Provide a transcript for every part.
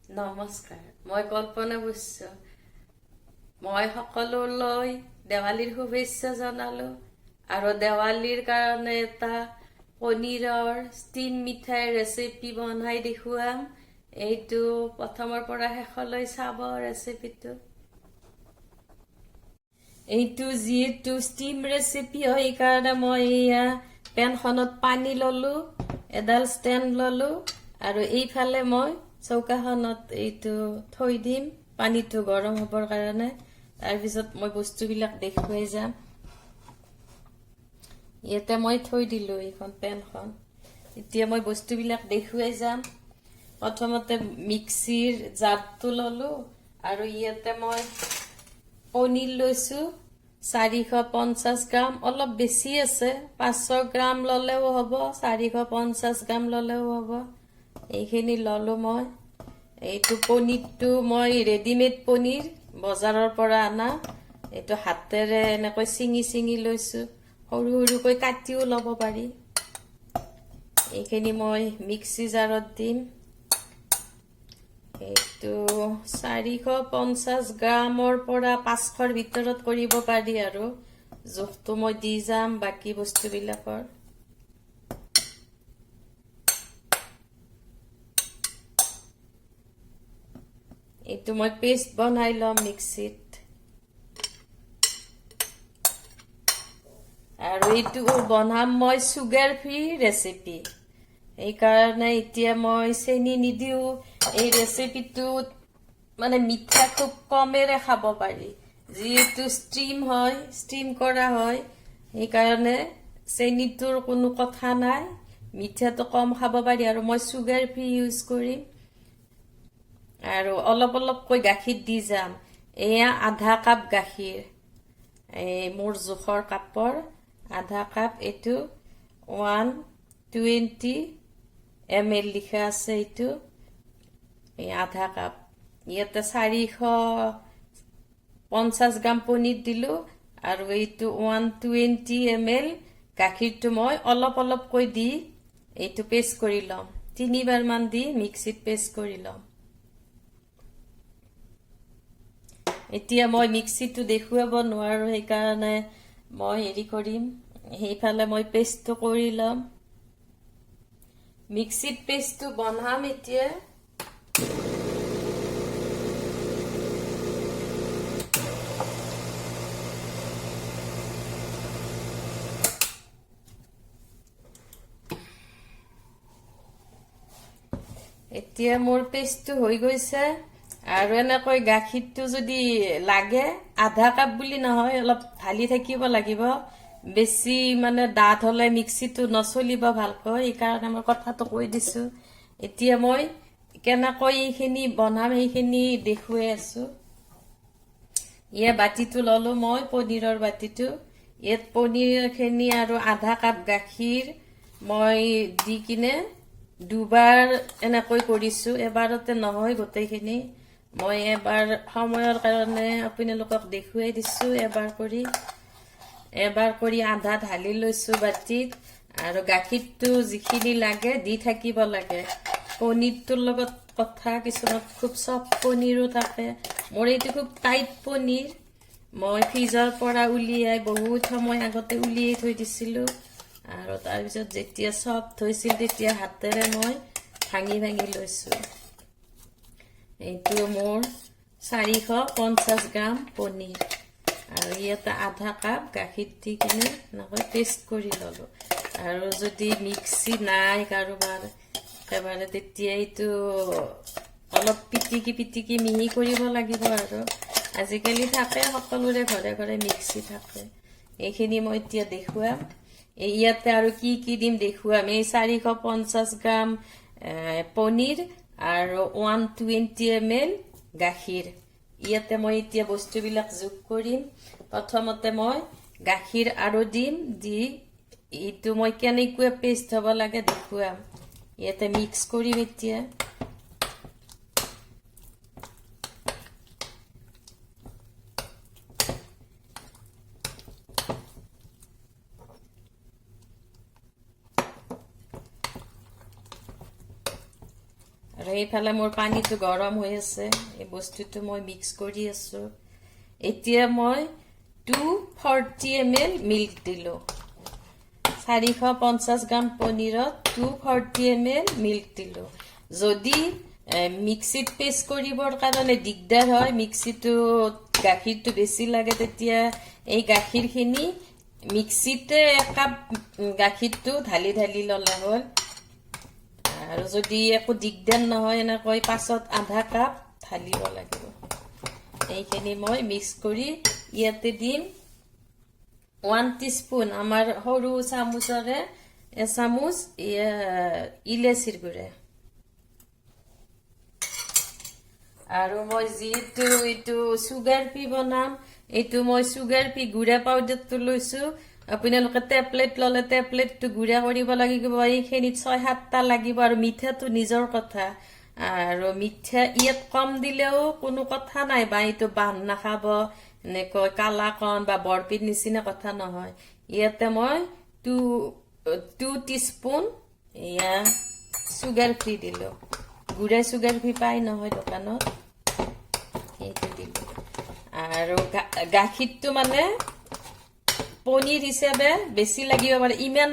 নমস্কাৰ, মই কল্পনা বৈশ্য। মই সকলোলৈ দেৱালীৰ শুভেচ্ছা জনালো আৰু দেৱালীৰ কাৰণে এটা পনীৰৰ ষ্টিম মিঠাইৰ ৰেচিপি বনাই দেখুৱাম। এইটো প্ৰথমৰ পৰা শেষলৈ চাব ৰেচিপিটো। এইটো যিহেতু ষ্টিম ৰেচিপি হয়, সেইকাৰণে মই এয়া পেনখনত পানী ললো, এডাল ষ্টেণ্ড ললো আৰু এইফালে মই চৌকাখনত এইটো থৈ দিম পানীটো গৰম হ'বৰ কাৰণে। তাৰপিছত মই বস্তুবিলাক দেখুৱাই যাম। ইয়াতে মই থৈ দিলো এইখন পেনখন। এতিয়া মই বস্তুবিলাক দেখুৱাই যাম। প্ৰথমতে মিক্সিৰ জাৰটো ললো আৰু ইয়াতে মই পনীৰ লৈছো 450 গ্ৰাম, অলপ বেছি আছে। 500 গ্ৰাম ললেও হ'ব, 450 গ্ৰাম ললেও হ'ব। এইখিনি ললো মই। এইটো পনীৰটো মই ৰেডিমেড পনীৰ বজাৰৰ পৰা আনা। এইটো হাতেৰে এনেকৈ চিঙি লৈছো, সৰু সৰুকৈ কাটিও ল'ব পাৰি। এইখিনি মই মিক্সি জাৰত দিম। এইটো 450 গ্ৰামৰ পৰা 500ৰ ভিতৰত কৰিব পাৰি আৰু জোখটো মই দি যাম বাকী বস্তুবিলাকৰ। এইটো মই পেষ্ট বনাই ল'ম মিক্সিত। আৰু এইটো বনাম মই চুগাৰ ফ্ৰী ৰেচিপি। সেইকাৰণে এতিয়া মই চেনি নিদিও। এই ৰেচিপিটোত মানে মিঠা খুব কমেৰে খাব পাৰি, যিহেতু ষ্টিম কৰা হয়। সেইকাৰণে চেনিটোৰ কোনো কথা নাই, মিঠাটো কম খাব পাৰি আৰু মই চুগাৰ ফ্ৰী ইউজ কৰিম। আৰু অলপ অলপকৈ গাখীৰ দি যাম। এয়া আধা কাপ গাখীৰ, মোৰ জোখৰ কাপৰ আধা কাপ। এইটো 120 ml লিখা আছে। এইটো আধা কাপ। ইয়াতে 450 গ্ৰাম পনীৰ দিলো আৰু এইটো 120 ml গাখীৰটো মই অলপ অলপকৈ দি এইটো পেষ্ট কৰি ল'ম। 3বাৰ মান দি মিক্সিত পেষ্ট কৰি ল'ম। এতিয়া মই মিক্সিটো দেখুৱাব নোৱাৰো, সেইকাৰণে মই হেৰি কৰিম, সেইফালে মই পেষ্টটো কৰি ল'ম। মিক্সিত পেষ্টটো বনাম এতিয়া। এতিয়া মোৰ পেষ্টটো হৈ গৈছে। আৰু এনেকৈ গাখীৰটো যদি লাগে, আধা কাপ বুলি নহয়, অলপ ঢালি থাকিব লাগিব। বেছি মানে ডাঠ হলে মিক্সিটো নচলিব ভালকৈ, সেইকাৰণে মই কথাটো কৈ দিছো। এতিয়া মই কেনেকৈ এইখিনি বনাম সেইখিনি দেখুৱাই আছো। ইয়াত বাতিটো ললো মই, পনীৰৰ বাতিটো। ইয়াত পনীৰখিনি আৰু আধা কাপ গাখীৰ মই দি কিনে দুবাৰ এনেকৈ কৰিছো। এবাৰতে নহয় গোটেইখিনি, মই এবাৰ সময়ৰ কাৰণে আপোনালোকক দেখুৱাই দিছো। এবাৰ কৰি আধা ঢালি লৈছো বাতিত। আৰু গাখীৰটো যিখিনি লাগে দি থাকিব লাগে। পনীৰটোৰ লগত কথা, কিছুমান খুব চফ্ট পনীৰো থাকে। মোৰ এইটো খুব টাইট পনীৰ। মই ফ্ৰিজৰ পৰা উলিয়াই বহুত সময় আগতে উলিয়াই থৈ দিছিলো। আৰু তাৰপিছত যেতিয়া চফ্ট হৈছিল তেতিয়া হাতেৰে মই ভাঙি লৈছো। এইটো মোৰ 450 গ্ৰাম পনীৰ আৰু ইয়াতে আধা কাপ গাখীৰ দি কিনে এনেকৈ পেষ্ট কৰি ললো। আৰু যদি মিক্সি নাই কাৰোবাৰ একেবাৰে, তেতিয়া এইটো অলপ পিটিকি মিহি কৰিব লাগিব। আৰু আজিকালি থাকে, সকলোৰে ঘৰে ঘৰে মিক্সি থাকে। এইখিনি মই এতিয়া দেখুৱাম। ইয়াতে আৰু কি কি দিম দেখুৱাম। এই 450 গ্ৰাম পনীৰ আৰু 120 ml গাখীৰ। ইয়াতে মই এতিয়া বস্তুবিলাক যোগ কৰিম। প্ৰথমতে মই গাখীৰ আৰু দিম, দি এইটো মই কেনেকৈ পেষ্ট হ'ব লাগে দেখুৱাম। ইয়াতে মিক্স কৰিম এতিয়া। আৰু এইফালে মোৰ পানীটো গৰম হৈ আছে এই বস্তুটো মই মিক্স কৰি আছো এতিয়া মই 240 ml মিল্ক দিলো 450 গ্ৰাম পনীৰত 240 ml মিল্ক দিলো যদি মিক্সিত পেষ্ট কৰিবৰ কাৰণে দিগদাৰ হয় মিক্সিটো গাখীৰটো বেছি লাগে তেতিয়া এই গাখীৰখিনি মিক্সিতে এক কাপ গাখীৰটো ঢালি ঢালি ললে হ'ল আৰু যদি একো দিগদাৰ নহয় এনেকৈ পাছত আধা কাপ ঢালিব লাগিব এইখিনি মই মিক্স কৰি ইয়াতে দিম 1 টিস্পুন আমাৰ সৰু চামুচৰে এচামুচ ইলাচিৰ গুড়া আৰু মই যিটো এইটো সুগাৰ পি বনাম এইটো মই সুগাৰ পি গুড়া পাউডাৰটো লৈছো আপোনালোকে টেবলেট ললে টেবলেটটো গুড়া কৰিব লাগিব এইখিনিত 6-7টা লাগিব আৰু মিঠাটো নিজৰ কথা আৰু মিঠা ইয়াত কম দিলেও কোনো কথা নাই বা এইটো বান নাখাব এনেকৈ কালাকন বা বৰপিৰ নিচিনা কথা নহয় ইয়াতে মই 2 টিস্পুন এয়া সুগাৰ ফ্ৰী দিলো গুড়া সুগাৰ ফ্ৰী পাই নহয় দোকানত এইটো দিলো আৰু গাখীৰটো মানে পনীৰ হিচাপে বেছি লাগিব পাৰে ইমান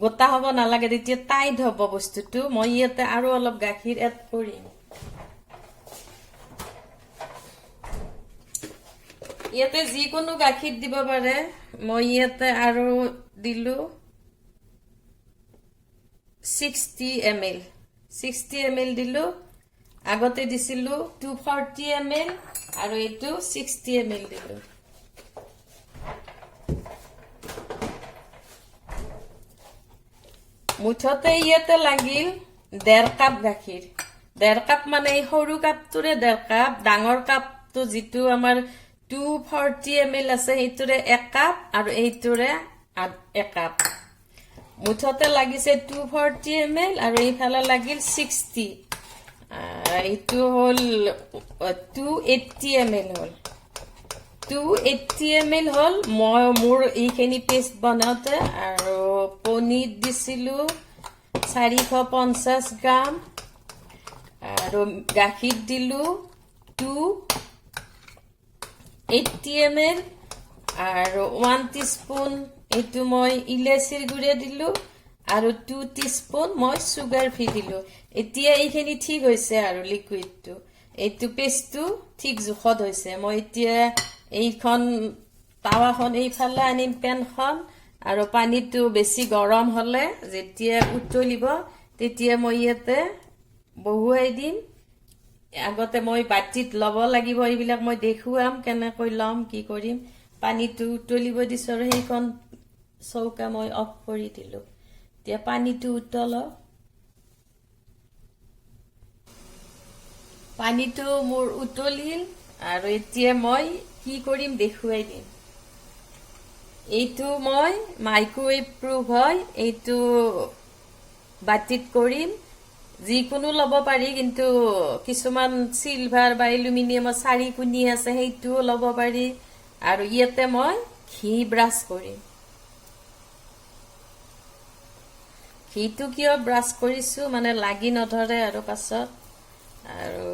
গোটা হ'ব নালাগে তেতিয়া টাইট হ'ব বস্তুটো মই ইয়াতে আৰু অলপ গাখীৰ এড কৰিম ইয়াতে যিকোনো গাখীৰ দিব পাৰে মই ইয়াতে আৰু দিলো 60 ml দিলো আগতে দিছিলো 240 ml আৰু এইটো 60 ml দিলো মুঠতে ইয়াতে লাগিল 1.5 কাপ গাখীৰ 1.5 কাপ মানে এই সৰু কাপটোৰে 1.5 কাপ ডাঙৰ কাপটো যিটো আমাৰ 240 ml আছে এইটোৰে 1 কাপ আৰু এইটোৰে 1 কাপ মুঠতে লাগিছে 240 ml আৰু এইফালে লাগিল 60 এইটো হল 280 ml হল 280 ml হল মই মোৰ এইখিনি পেষ্ট বনাওতে আৰু পনীৰ দিছিলো 450 গ্ৰাম আৰু গাখীৰ দিলো 280 ml আৰু 1 টিস্পুন এইটো মই ইলাচিৰ গুড়া দিলো আৰু 2 টিস্পুন মই সুগাৰ ফ্ৰী দিলো এতিয়া এইখিনি ঠিক হৈছে আৰু লিকুইডটো এইটো পেষ্টটো ঠিক জোখত হৈছে মই এতিয়া এইখন তাৱাখন এইফালে আনিম পেনখন আৰু পানীটো বেছি গৰম হলে যেতিয়া উতলিব তেতিয়া মই ইয়াতে বহুৱাই দিম আগতে মই বাটিত লব লাগিব এইবিলাক মই দেখুৱাম কেনেকৈ লম কি কৰিম পানীটো উতলিব দিছো আৰু সেইখন চৌকা মই অফ কৰি দিলো এতিয়া পানীটো উতলক পানীটো মোৰ উতলিল আৰু এতিয়া মই কি কৰিম দেখুৱাই দিম এইটো মই মাইক্ৰৱেভ প্ৰুফ হয় এইটো বাটিত কৰিম যিকোনো লব পাৰি কিন্তু কিছুমান সিলভাৰ বা এলুমিনিয়ামৰ 4 কোণী আছে সেইটো লব পাৰি আৰু ইয়াতে মই ঘি ব্ৰাছ কৰিম ঘিটো কিয় ব্ৰাছ কৰিছো মানে লাগি নধৰে আৰু পাছত আৰু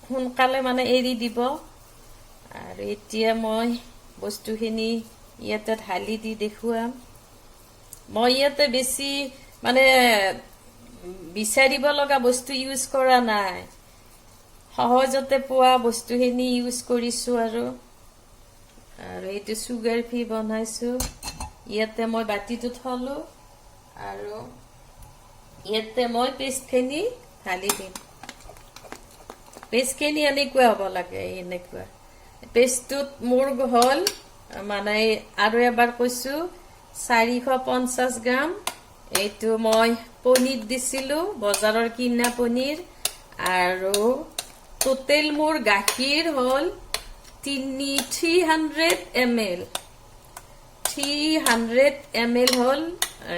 সোনকালে মানে এৰি দিব আৰু এতিয়া মই বস্তুখিনি ইয়াতে ঢালি দি দেখুৱাম মই ইয়াতে বেছি মানে বিচাৰিব লগা বস্তু ইউজ কৰা নাই সহজতে পোৱা বস্তুখিনি ইউজ কৰিছো আৰু এইটো সুগাৰ ফ্ৰী বনাইছো ইয়াতে মই বাটিটো থলো আৰু ইয়াতে মই পেষ্টখিনি ঢালি দিম পেষ্টখিনি এনেকুৱা হ'ব লাগে এনেকুৱা পেষ্টটোত মোৰ হল মানে আৰু এবাৰ কৈছো 450 গ্ৰাম এইটো মই পনীৰ দিছিলো বজাৰৰ কিনা পনীৰ আৰু টোটেল মোৰ গাখীৰ হল 300 ml 300 ml হল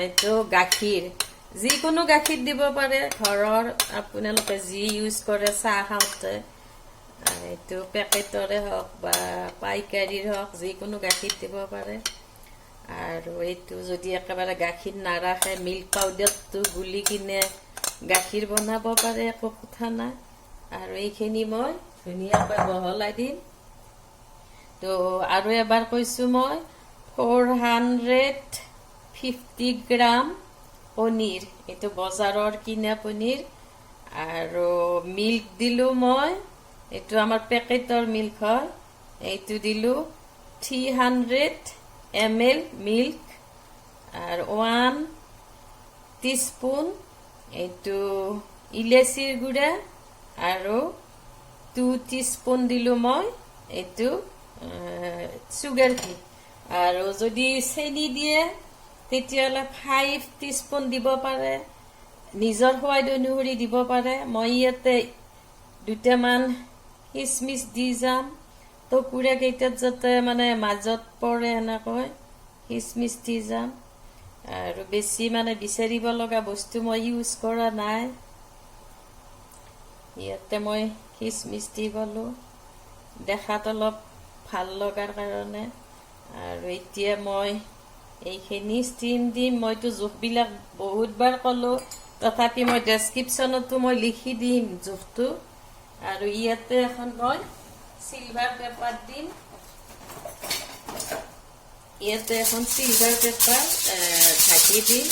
এইটো গাখীৰ যিকোনো গাখীৰ দিব পাৰে ঘৰৰ আপোনালোকে যি ইউজ কৰে চাহ খাওঁতে এইটো পেকেটৰে হওক বা পাইকাৰীৰ হওক যিকোনো গাখীৰ দিব পাৰে আৰু এইটো যদি একেবাৰে গাখীৰ নাৰাখে মিল্ক পাউডাৰটো গুলি কিনে গাখীৰ বনাব পাৰে, একো কথা নাই। আৰু এইখিনি মই ধুনীয়াকৈ বহলাই দিম। তো আৰু এবাৰ কৈছোঁ মই 450 গ্ৰাম পনীৰ, এইটো বজাৰৰ কিনা পনীৰ। আৰু মিল্ক দিলোঁ মই, এইটো আমাৰ পেকেটৰ মিল্ক হয়, এইটো দিলোঁ 300 ml মিল্ক। আৰু 1 টিস্পুন এইটো ইলাচিৰ গুড়া, আৰু 2 টিস্পুন দিলোঁ মই এইটো চুগাৰ ফ্ৰী। আৰু যদি চেনি দিয়ে তেতিয়াহ'লে 5 টিস্পুন দিব পাৰে, নিজৰ সোৱাদ অনুসৰি দিব পাৰে। মই ইয়াতে 2টামান কিচমিচ দি যাম, টকুৰা কেইটাত যাতে মানে মাজত পৰে এনেকৈ কিচমিচ দি যাম। আৰু বেছি মানে বিচাৰিব লগা বস্তু মই ইউজ কৰা নাই, ইয়াতে মই কিচমিচ দি গ'লোঁ দেখাত অলপ ভাল লগাৰ কাৰণে। আৰু এতিয়া মই এইখিনি ষ্টিম দিম। মইতো জোখবিলাক বহুতবাৰ ক'লোঁ, তথাপি মই ডেছক্ৰিপশ্যনতো মই লিখি দিম জোখটো। আৰু ইয়াতে এখন মই চিলভাৰ পেপাৰ দিম, ইয়াতে এখন চিলভাৰ পেপাৰ ঢাকি দিম,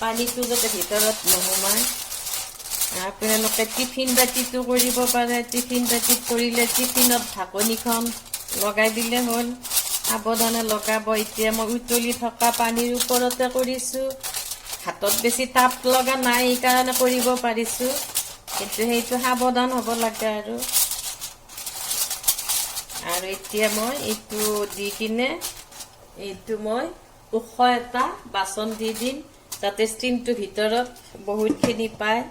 পানীটো যাতে ভিতৰত নোসোমায়। আপোনালোকে টিফিন বাতিটো কৰিব পাৰে, টিফিন বাতিত কৰিলে টিফিনত ঢাকনিখন লগাই দিলে হ'ল, সাৱধানে লগাব। এতিয়া মই উতলি থকা পানীৰ ওপৰতে কৰিছোঁ, হাতত বেছি তাপ লগা নাই সেইকাৰণে কৰিব পাৰিছোঁ, কিন্তু সেইটো সাৱধান হ'ব লাগে। আৰু এতিয়া মই এইটো দি কিনে এইটো মই ওখ এটা বাচন দি দিম, যাতে ষ্টিমটো ভিতৰত বহুতখিনি পায়।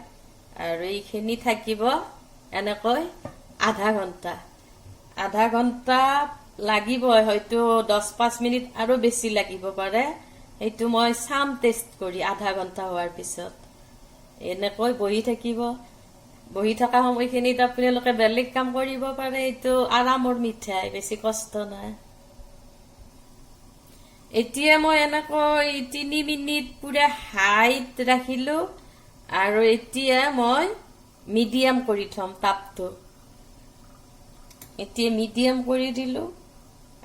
আৰু এইখিনি থাকিব এনেকৈ আধা ঘণ্টা লাগিবই, হয়তো 10-5 মিনিট আৰু বেছি লাগিব পাৰে। সেইটো মই চাম টেষ্ট কৰি আধা ঘণ্টা হোৱাৰ পিছত। এনেকৈ বহি থাকিব, বহি থকা সময়খিনিত আপোনালোকে বেলেগ কাম কৰিব পাৰে। এইটো আৰামৰ মিঠাই, বেছি কষ্ট নাই। এতিয়া মই এনেকৈ 3 মিনিট পুৰা হাইত ৰাখিলোঁ, আৰু এতিয়া মই মিডিয়াম কৰি থ'ম তাপটো। এতিয়া মিডিয়াম কৰি দিলোঁ,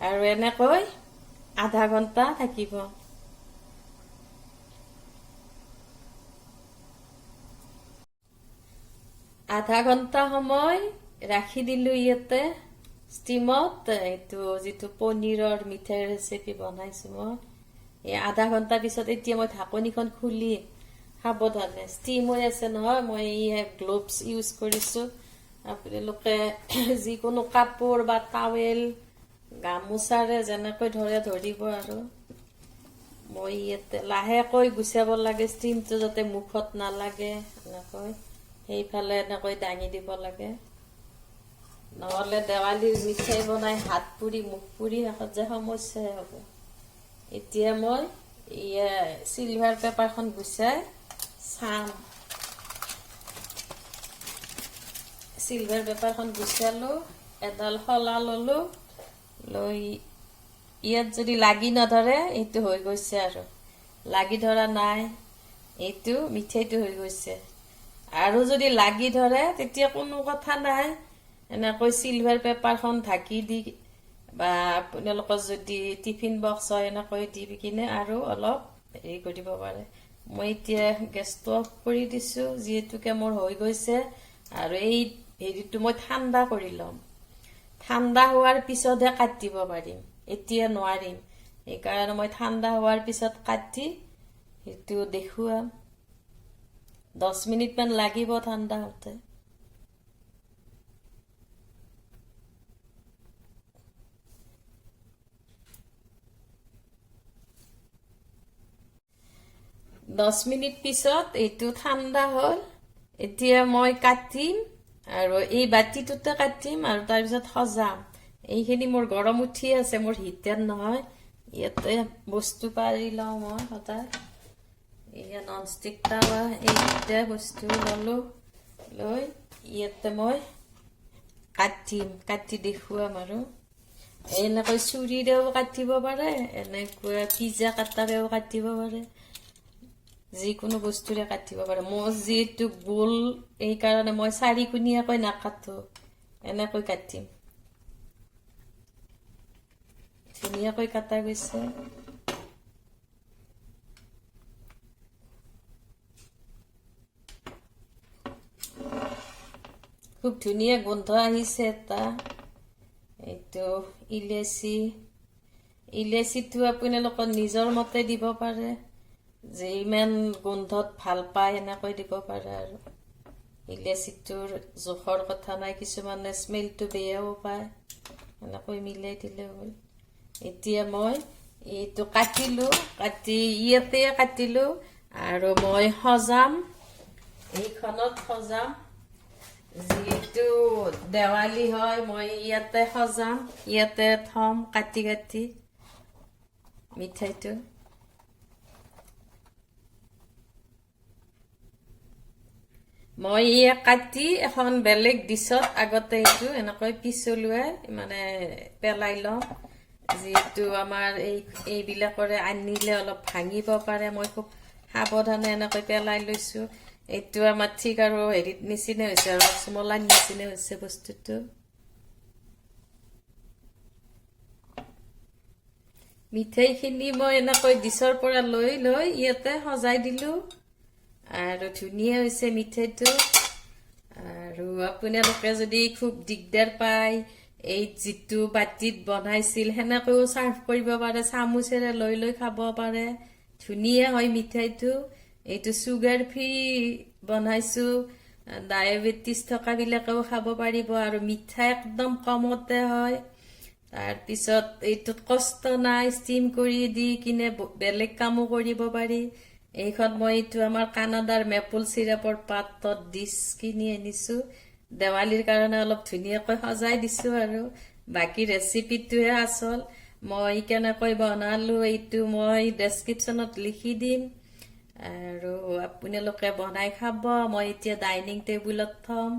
আৰু এনেকৈ আধা ঘণ্টা থাকিব। আধা ঘণ্টা সময় ৰাখি দিলোঁ ইয়াতে ষ্টিমত। এইটো যিটো পনীৰৰ মিঠাই ৰেচিপি বনাইছোঁ মই, এই আধা ঘণ্টা পিছত এতিয়া মই ঢাকনিখন খুলি সাৱধানে, ষ্টিম হৈ আছে নহয়, মই গ্ল'ভছ ইউজ কৰিছোঁ। আপোনালোকে যিকোনো কাপোৰ বা টাৱেল, গামোচাৰে যেনেকৈ ধৰে ধৰিব। আৰু মই ইয়াতে লাহেকৈ গুচাব লাগে, ষ্টিমটো যাতে মুখত নালাগে, এনেকৈ সেইফালে এনেকৈ দাঙি দিব লাগে, নহ'লে দেৱালীৰ মিঠাই বনাই হাত পুৰি মুখ পুৰি শেষত যে সমস্যাই হ'ব। এতিয়া মই চিলভাৰ পেপাৰখন গুচাই চাম। চিলভাৰ পেপাৰখন গুচালোঁ, এডাল শলা ল'লোঁ, লৈ ইয়াত যদি লাগি নধৰে এইটো হৈ গৈছে, আৰু লাগি ধৰা নাই এইটো মিঠাইটো হৈ গৈছে। আৰু যদি লাগি ধৰে তেতিয়া কোনো কথা নাই, এনেকৈ চিলভাৰ পেপাৰখন ঢাকি দি, বা আপোনালোকৰ যদি টিফিন বক্স হয় এনেকৈ দি কিনে আৰু অলপ হেৰি কৰিব পাৰে। মই এতিয়া গেছটো অফ কৰি দিছোঁ, যিহেতুকে মোৰ হৈ গৈছে। আৰু এই হেৰিটো মই ঠাণ্ডা কৰি ল'ম, ঠাণ্ডা হোৱাৰ পিছতহে কাটিব পাৰিম, এতিয়া নোৱাৰিম। সেইকাৰণে মই ঠাণ্ডা হোৱাৰ পিছত কাটি সেইটো দেখুৱাম। 10 মিনিটমান লাগিব ঠাণ্ডা হওঁতে। দহ মিনিট পিছত এইটো ঠাণ্ডা হ'ল। এতিয়া মই কাটিম, আৰু এই বাতিটোতে কাটিম, আৰু তাৰপিছত সজাম। এইখিনি মোৰ গৰম উঠি আছে, মোৰ হিটাৰ নহয়। ইয়াতে বস্তু পাৰি লওঁ মই সদায়, এয়া নন ষ্টিক টাৱা, এই দুটা বস্তু ল'লোঁ, লৈ ইয়াতে মই কাটি দেখুৱাম। আৰু এনেকৈ চুৰিৰেও কাটিব পাৰে, এনেকুৱা পিজ্জা কাটাৰেও কাটিব পাৰে। যিকোনো বস্তুৰে কাটিব পাৰে মোৰ যিটো গোল এই কাৰণে মই চাৰিকুণীয়াকৈ নাকাটো এনেকৈ কাটিম ধুনীয়াকৈ কাটা গৈছে খুব ধুনীয়া গোন্ধ আহিছে এটা এইটো ইলাচীটো আপোনালোকৰ নিজৰ মতে দিব পাৰে যে ইমান গোন্ধত ভাল পায় এনেকৈ দিব পাৰে আৰু ইলাচীটোৰ জোখৰ কথা নাই কিছুমানে স্মেলটো বেয়াও পায় এনেকৈ মিলাই দিলে হ'ল এতিয়া মই এইটো কাটিলো ইয়াতে কাটিলো আৰু মই সজাম এইখনত সজাম যিহেতু দেৱালী হয় মই ইয়াতে সজাম ইয়াতে থম কাটি কাটি মিঠাইটো মই ইয়া কাটি এখন বেলেগ ডিছত আগতে এইটো এনেকৈ পিছলুৱাই মানে পেলাই লওঁ যিহেতু আমাৰ এইবিলাকৰে আনিলে অলপ ভাঙিব পাৰে মই খুব সাৱধানে এনেকৈ পেলাই লৈছো এইটো আমাৰ ঠিক আৰু হেৰিত নিচিনা হৈছে আৰু ৰসমলাই নিচিনা হৈছে বস্তুটো মিঠাইখিনি মই এনেকৈ ডিছৰ পৰা লৈ ইয়াতে সজাই দিলো আৰু ধুনীয়া হৈছে মিঠাইটো আৰু আপোনালোকে যদি খুব দিগদাৰ পায় এই যিটো বাটিত বনাইছিল হেনেকৈও সাৰ্ভ কৰিব পাৰে চামুচেৰে লৈ খাব পাৰে ধুনীয়া হয় মিঠাইটো এইটো সুগাৰ ফ্ৰী বনাইছো ডায়াবেটিস থকা বিলাকেও খাব পাৰিব আৰু মিঠা একদম কমতে হয় তাৰ পিছত এইটোত কষ্ট নাই ষ্টিম কৰি দি কিনে বেলেগ কামো কৰিব পাৰি এইখন মই এইটো আমাৰ কানাডাৰ মেপল সিৰাপৰ পাতত ডিশ কিনি আনিছো দেৱালীৰ কাৰণে অলপ ধুনীয়াকৈ সজাই দিছো আৰু বাকি ৰেচিপিটোহে আসল মই কেনেকৈ বনালো এইটো মই ডেসক্ৰিপচনত লিখি দিম আৰু আপোনালোকে বনাই খাব মই এতিয়া ডাইনিং টেবুলত থম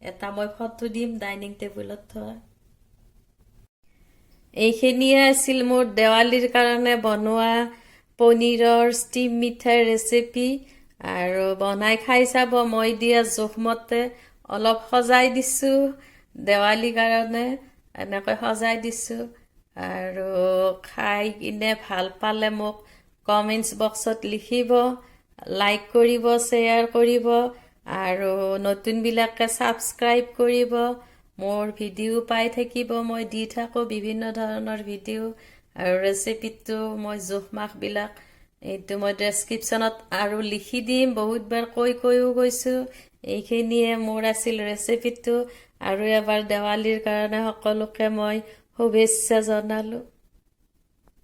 এটা মই ফটো দিম ডাইনিং টেবুলত থোৱা এইখিনিয়ে আছিল মোৰ দেৱালীৰ কাৰণে বনোৱা পনীৰৰ ষ্টিম মিঠাই ৰেচিপি আৰু বনাই খাই চাব মই দিয়া জোখমতে অলপ সজাই দিছো দেৱালীৰ কাৰণে এনেকৈ সজাই দিছো আৰু খাই কিনে ভাল পালে মোক কমেন্টছ বক্সত লিখিব লাইক কৰিব শ্বেয়াৰ কৰিব আৰু নতুন বিলাকে সাবস্ক্ৰাইব কৰিব মোৰ ভিডিও পাই থাকিব মই দি থাকো বিভিন্ন ধৰণৰ ভিডিও আৰু ৰেচিপিটো মই জোখমাখ বিলাক এইটো মই ডেসক্ৰিপচনত আৰু লিখি দিম বহুতবাৰ কৈও গৈছো এইখিনিয়ে মোৰ আছিল ৰেচিপিটো আৰু এবাৰ দেৱালীৰ কাৰণে সকলোকে মই শুভেচ্ছা জনালো